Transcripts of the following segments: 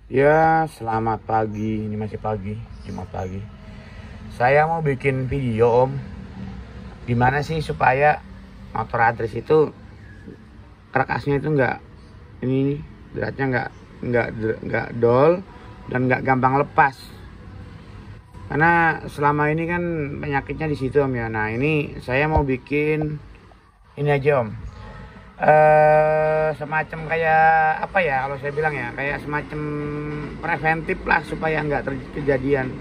Ya, selamat pagi. Ini masih pagi, Jumat pagi. Saya mau bikin video, Om. Gimana sih supaya motor Adres itu karkasnya itu ini beratnya nggak dol dan nggak gampang lepas. Karena selama ini kan penyakitnya di situ, Om ya. Nah, ini saya mau bikin ini aja, Om. Semacam kayak apa ya, kalau saya bilang ya, kayak semacam preventif lah supaya nggak kejadian.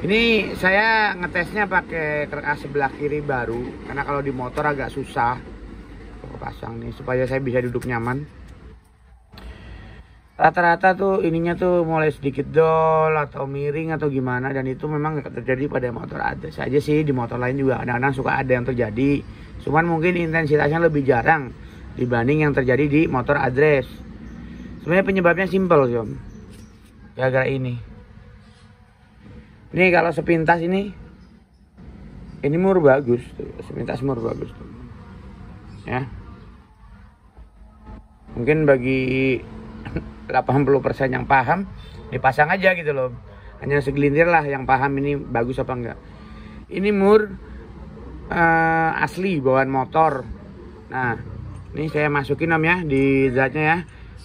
Ini saya ngetesnya pakai karkas sebelah kiri baru, karena kalau di motor agak susah pasang nih, supaya saya bisa duduk nyaman. Rata-rata tuh ininya tuh mulai sedikit dol atau miring atau gimana, dan itu memang nggak terjadi pada motor Adres saja sih. Di motor lain juga kadang-kadang suka ada yang terjadi, cuman mungkin intensitasnya lebih jarang dibanding yang terjadi di motor Adres. Sebenarnya penyebabnya simpel sih, Om. Gara-gara ini kalau sepintas ini mur bagus tuh, sepintas mur bagus tuh ya. Mungkin bagi 80% yang paham dipasang aja gitu loh, hanya segelintir lah yang paham ini bagus apa enggak. Ini mur asli bawaan motor. Nah, ini saya masukin, Om ya, di zatnya ya.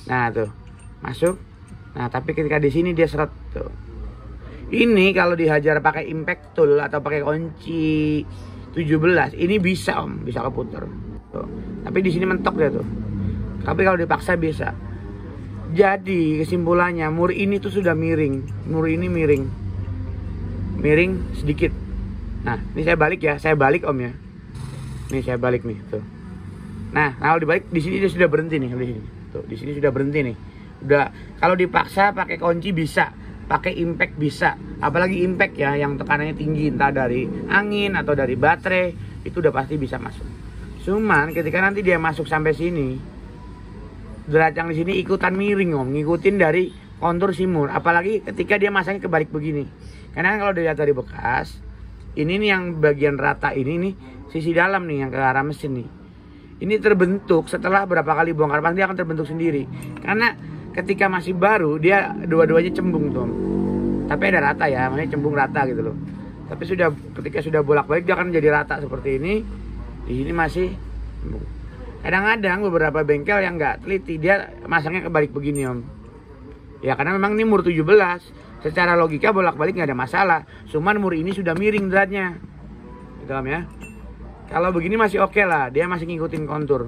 Nah tuh masuk. Nah tapi ketika di sini dia seret tuh. Ini kalau dihajar pakai impact tool atau pakai kunci 17 ini bisa, Om, bisa keputar tuh. Tapi di sini mentok dia tuh. Tapi kalau dipaksa bisa. Jadi kesimpulannya mur ini tuh sudah miring. Mur ini miring sedikit. Nah ini saya balik ya, saya balik, Om ya. Ini saya balik nih tuh. Nah kalau dibalik di sini dia sudah berhenti nih, di sini. Tuh di sini sudah berhenti nih. Udah, kalau dipaksa pakai kunci bisa, pakai impact bisa. Apalagi impact ya yang tekanannya tinggi, entah dari angin atau dari baterai, itu udah pasti bisa masuk. Cuman ketika nanti dia masuk sampai sini, berat yang di sini ikutan miring, Om, ngikutin dari kontur si mur. Apalagi ketika dia masangnya kebalik begini. Karena kalau dilihat dari bekas, ini nih yang bagian rata ini nih, sisi dalam nih yang ke arah mesin nih. Ini terbentuk setelah berapa kali bongkar pasang, dia akan terbentuk sendiri. Karena ketika masih baru dia dua-duanya cembung tuh, Om. Tapi ada rata ya, maksudnya cembung rata gitu loh. Tapi ketika sudah bolak-balik dia akan jadi rata seperti ini. Di sini masih cembung. Kadang-kadang beberapa bengkel yang nggak teliti dia masangnya kebalik begini, Om. Ya karena memang ini mur 17. Secara logika bolak-balik nggak ada masalah. Cuman mur ini sudah miring beratnya. Gitu, Om ya. Kalau begini masih oke lah, dia masih ngikutin kontur.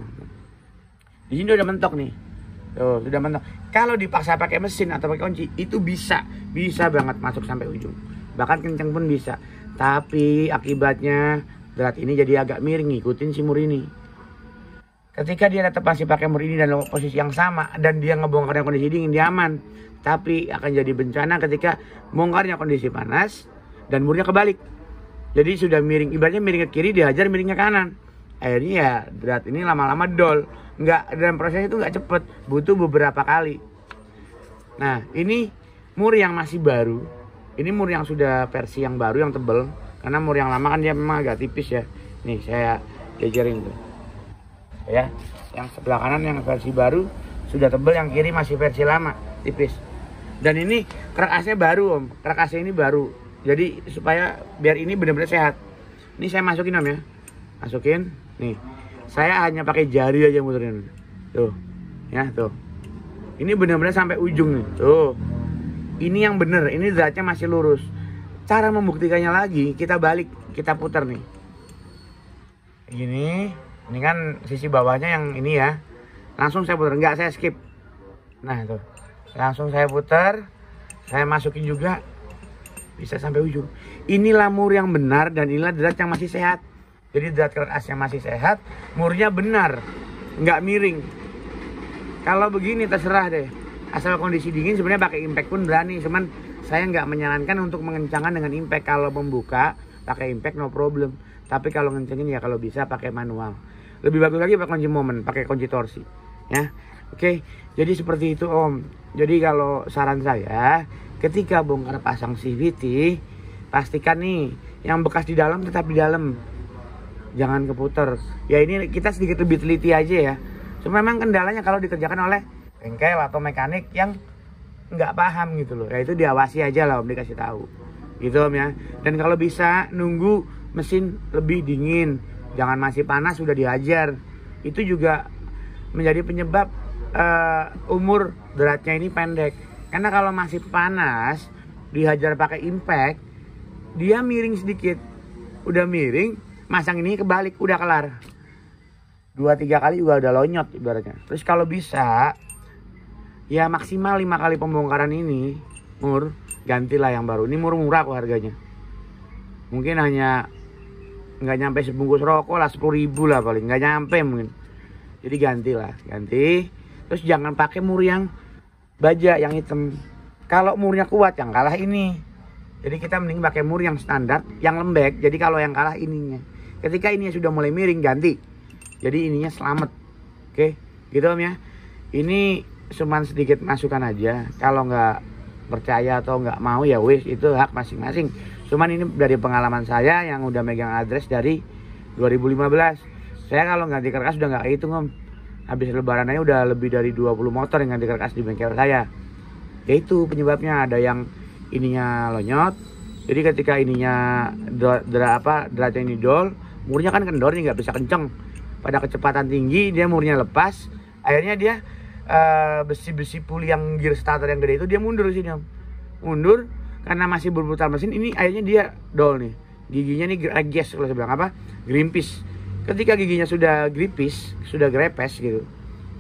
Di sini udah mentok nih. Tuh, sudah mentok. Kalau dipaksa pakai mesin atau pakai kunci, itu bisa banget masuk sampai ujung. Bahkan kenceng pun bisa. Tapi akibatnya berat ini jadi agak miring ngikutin si mur ini. Ketika dia tetap masih pakai mur ini dan posisi yang sama dan dia ngebongkarnya kondisi dingin, dia aman. Tapi akan jadi bencana ketika bongkarnya kondisi panas dan murnya kebalik. Jadi sudah miring, ibaratnya miring ke kiri, dihajar miring ke kanan. Akhirnya ya berat ini lama-lama dol. Dan prosesnya itu nggak cepet, butuh beberapa kali. Nah ini mur yang masih baru. Ini mur yang sudah versi yang baru, yang tebel. Karena mur yang lama kan dia memang agak tipis ya. Nih saya jajarin tuh ya, yang sebelah kanan yang versi baru sudah tebel, yang kiri masih versi lama tipis. Dan ini karkasnya baru, Om, karkasnya ini baru, jadi supaya biar ini benar-benar sehat. Ini saya masukin, Om ya, masukin nih, saya hanya pakai jari aja muterin tuh ya, tuh ini benar-benar sampai ujung nih, tuh ini yang bener, ini zatnya masih lurus. Cara membuktikannya lagi, kita balik, kita putar nih gini. Ini kan sisi bawahnya yang ini ya. Langsung saya putar, enggak saya skip. Nah tuh, langsung saya putar. Saya masukin juga. Bisa sampai ujung. Inilah mur yang benar dan inilah drat yang masih sehat. Jadi drat keras yang masih sehat, murnya benar, enggak miring. Kalau begini terserah deh. Asal kondisi dingin sebenarnya pakai impact pun berani. Cuman saya nggak menyarankan untuk mengencangkan dengan impact. Kalau membuka pakai impact no problem. Tapi kalau ngencengin ya kalau bisa pakai manual. Lebih bagus lagi pakai kunci momen, pakai kunci torsi ya. Oke, jadi seperti itu, Om. Jadi kalau saran saya, ketika bongkar pasang CVT, pastikan nih yang bekas di dalam tetap di dalam, jangan keputar. Ya ini kita sedikit lebih teliti aja ya. Cuma memang kendalanya kalau dikerjakan oleh bengkel atau mekanik yang nggak paham gitu loh. Ya itu diawasi aja lah Om, dikasih tahu gitu Om ya. Dan kalau bisa nunggu mesin lebih dingin, jangan masih panas sudah dihajar. Itu juga menjadi penyebab umur dratnya ini pendek. Karena kalau masih panas dihajar pakai impact, dia miring sedikit, udah miring, masang ini kebalik, udah kelar. 2-3 kali juga udah lonyot ibaratnya. Terus kalau bisa ya maksimal 5 kali pembongkaran ini mur, gantilah yang baru. Ini murah kok harganya. Mungkin hanya nggak nyampe sebungkus rokok lah, 10.000 lah paling, nggak nyampe mungkin. Jadi gantilah, ganti. Terus jangan pakai mur yang baja yang hitam. Kalau murnya kuat yang kalah ini. Jadi kita mending pakai mur yang standar, yang lembek. Jadi kalau yang kalah ininya. Ketika ininya sudah mulai miring, ganti. Jadi ininya selamat. Oke, gitu Om ya. Ini cuman sedikit masukan aja. Kalau nggak percaya atau nggak mau ya wis, itu hak masing-masing. Cuman ini dari pengalaman saya yang udah megang address dari 2015. Saya kalau ganti karkas udah nggak hitung Om. Habis lebaran aja udah lebih dari 20 motor yang ganti karkas di bengkel saya. Ya itu penyebabnya, ada yang ininya lonyot. Jadi ketika ininya dratnya ini dol, murnya kan kendor nih, nggak bisa kenceng. Pada kecepatan tinggi dia murnya lepas, akhirnya dia besi-besi puli yang gear starter yang gede itu dia mundur sini Om. Mundur karena masih berputar mesin, ini akhirnya dia dol nih. Giginya nih greges kalau saya bilang apa? Grimpis. Ketika giginya sudah gripis, sudah grepes gitu,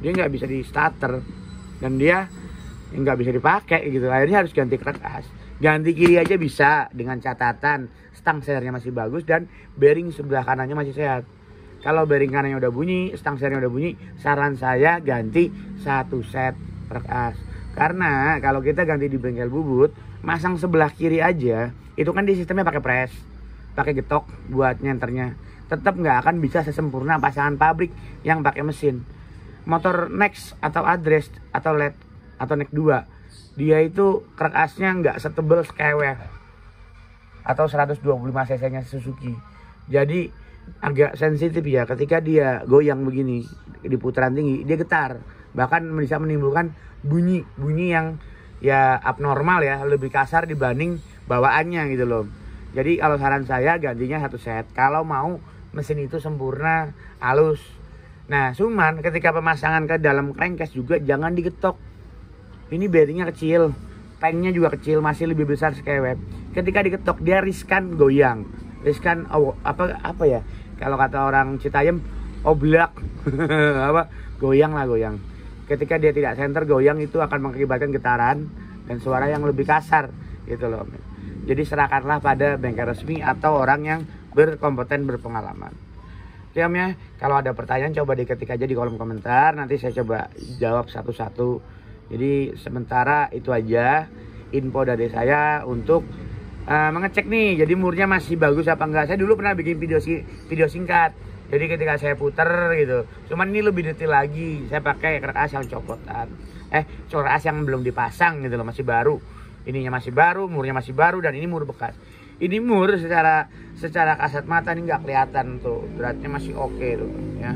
dia nggak bisa di starter dan dia nggak bisa dipakai gitu. Akhirnya harus ganti karkas. Ganti kiri aja bisa dengan catatan stang sernya masih bagus dan bearing sebelah kanannya masih sehat. Kalau bearing kanannya udah bunyi, stang sernya udah bunyi, saran saya ganti 1 set karkas. Karena kalau kita ganti di bengkel bubut, masang sebelah kiri aja, itu kan di sistemnya pakai press, pakai getok buat nyenternya. Tetap nggak akan bisa sesempurna pasangan pabrik yang pakai mesin. Motor Next atau Address atau LED atau Next 2, dia itu karkasnya nggak setebal SKWF atau 125 cc nya Suzuki. Jadi agak sensitif ya, ketika dia goyang begini di putaran tinggi dia getar, bahkan bisa menimbulkan bunyi yang ya abnormal ya, lebih kasar dibanding bawaannya gitu loh. Jadi kalau saran saya gantinya 1 set kalau mau mesin itu sempurna halus. Nah cuman ketika pemasangan ke dalam crankcase juga jangan digetok. Ini bearingnya kecil, tanknya juga kecil, masih lebih besar SKWF. Ketika digetok dia riskan goyang, riskan apa ya, kalau kata orang Citayam oblak apa, goyang. Ketika dia tidak center goyang, itu akan mengakibatkan getaran dan suara yang lebih kasar gitu loh. Jadi serahkanlah pada bengkel resmi atau orang yang berkompeten, berpengalaman. Oke Om ya, kalau ada pertanyaan coba diketik aja di kolom komentar, nanti saya coba jawab satu-satu. Jadi sementara itu aja info dari saya untuk mengecek nih, jadi murnya masih bagus apa enggak. Saya dulu pernah bikin video singkat, jadi ketika saya puter gitu, cuman ini lebih detail lagi. Saya pakai karkas yang copotan, karkas yang belum dipasang gitu loh, masih baru. Ininya masih baru, murnya masih baru, dan ini mur bekas. Ini mur secara kasat mata ini nggak kelihatan tuh, dratnya masih oke tuh ya.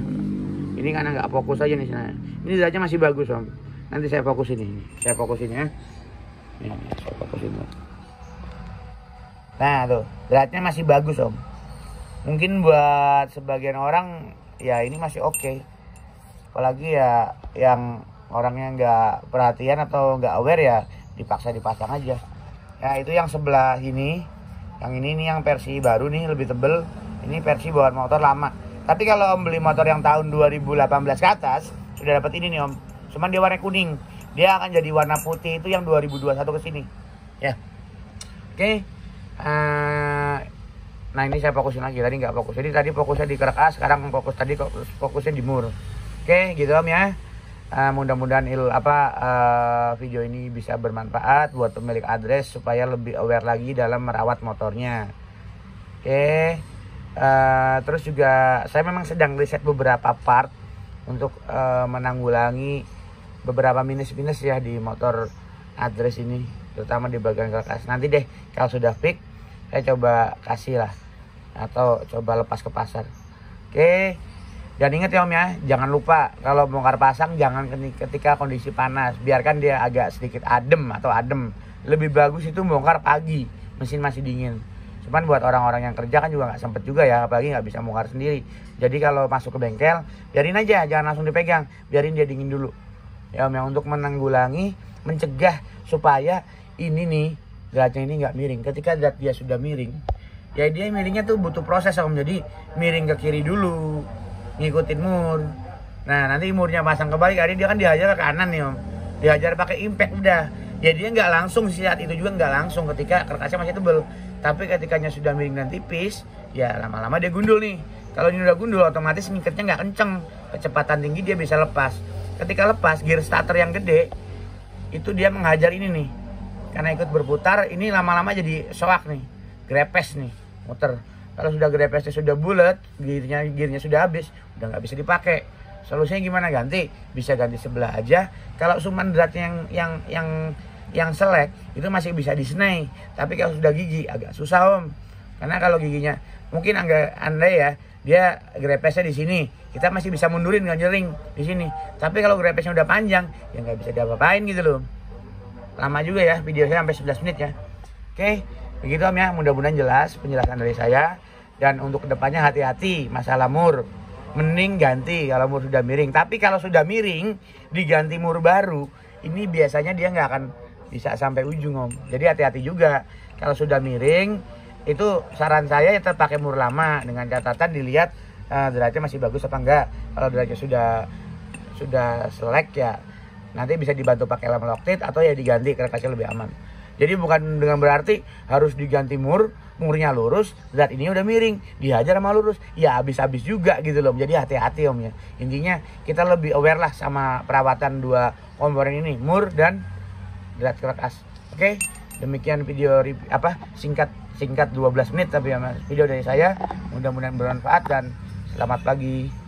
Ini karena nggak fokus aja nih sana. Ini dratnya masih bagus Om. Nanti saya fokusin ini, saya fokusin ya. Ini saya fokusin tuh. Nah tuh, dratnya masih bagus Om. Mungkin buat sebagian orang ya ini masih oke. Apalagi ya yang orangnya nggak perhatian atau nggak aware ya dipaksa dipasang aja. Ya itu yang sebelah ini. Yang ini nih yang versi baru nih, lebih tebel. Ini versi bawaan motor lama. Tapi kalau Om beli motor yang tahun 2018 ke atas, sudah dapat ini nih Om. Cuman dia warna kuning. Dia akan jadi warna putih itu yang 2021 ke sini. Ya. Oke. Nah ini saya fokusin lagi, tadi nggak fokus. Jadi tadi fokusnya di karkas, sekarang fokusnya di mur. Oke, gitu Om ya. Mudah-mudahan video ini bisa bermanfaat buat pemilik address supaya lebih aware lagi dalam merawat motornya. Oke. Terus juga saya memang sedang riset beberapa part untuk menanggulangi beberapa minus-minus ya di motor address ini, terutama di bagian karkas. Nanti deh kalau sudah fix saya coba kasih lah atau coba lepas ke pasar. Oke. Dan ingat ya Om ya, jangan lupa kalau bongkar pasang jangan ketika kondisi panas, biarkan dia agak sedikit adem. Lebih bagus itu bongkar pagi, mesin masih dingin. Cuman buat orang-orang yang kerja kan juga nggak sempet juga ya, apalagi nggak bisa bongkar sendiri. Jadi kalau masuk ke bengkel, biarin aja, jangan langsung dipegang, biarin dia dingin dulu. Ya Om ya, untuk menanggulangi, mencegah supaya ini nih dratnya ini nggak miring. Ketika drat dia sudah miring, ya dia miringnya tuh butuh proses Om. Jadi miring ke kiri dulu, ngikutin mur. Nah nanti murnya pasang kebalik, hari dia kan dihajar ke kanan nih Om, dihajar pakai impact udah. Ya dia nggak langsung saat itu juga nggak langsung ketika kerkasnya masih tebel. Tapi ketikanya sudah miring dan tipis, ya lama-lama dia gundul nih. Kalau ini udah gundul, otomatis ngikatnya nggak kenceng, kecepatan tinggi dia bisa lepas. Ketika lepas, gear starter yang gede itu dia menghajar ini nih, karena ikut berputar, ini lama-lama jadi soak nih, grepes nih, muter. Kalau sudah grepesnya sudah bulat, gearnya sudah habis, udah nggak bisa dipakai. Solusinya gimana? Ganti, bisa ganti sebelah aja. Kalau cuman dratnya yang selek itu masih bisa disenai, tapi kalau sudah gigi agak susah Om. Karena kalau giginya mungkin andai ya, dia grepesnya di sini, kita masih bisa mundurin nggak nyering di sini. Tapi kalau grepesnya udah panjang, ya nggak bisa diapa-apain gitu loh. Lama juga ya video saya, sampai 11 menit ya. Oke, begitu Om ya, mudah-mudahan jelas penjelasan dari saya. Dan untuk kedepannya hati-hati masalah mur, mending ganti kalau mur sudah miring. Tapi kalau sudah miring diganti mur baru, ini biasanya dia nggak akan bisa sampai ujung Om. Jadi hati-hati juga. Kalau sudah miring, itu saran saya ya tetap pakai mur lama, dengan catatan dilihat dratnya masih bagus apa enggak. Kalau dratnya sudah selek ya nanti bisa dibantu pakai lem Loctite atau ya diganti, kerkasnya lebih aman. Jadi bukan dengan berarti harus diganti murnya lurus, drat ini udah miring, dihajar sama lurus, ya habis-habis juga gitu loh. Jadi hati-hati Om ya. Intinya kita lebih aware lah sama perawatan dua komponen ini, mur dan drat kerkas. Oke, demikian video singkat 12 menit tapi ya Mas, video dari saya. Mudah-mudahan bermanfaat dan selamat pagi.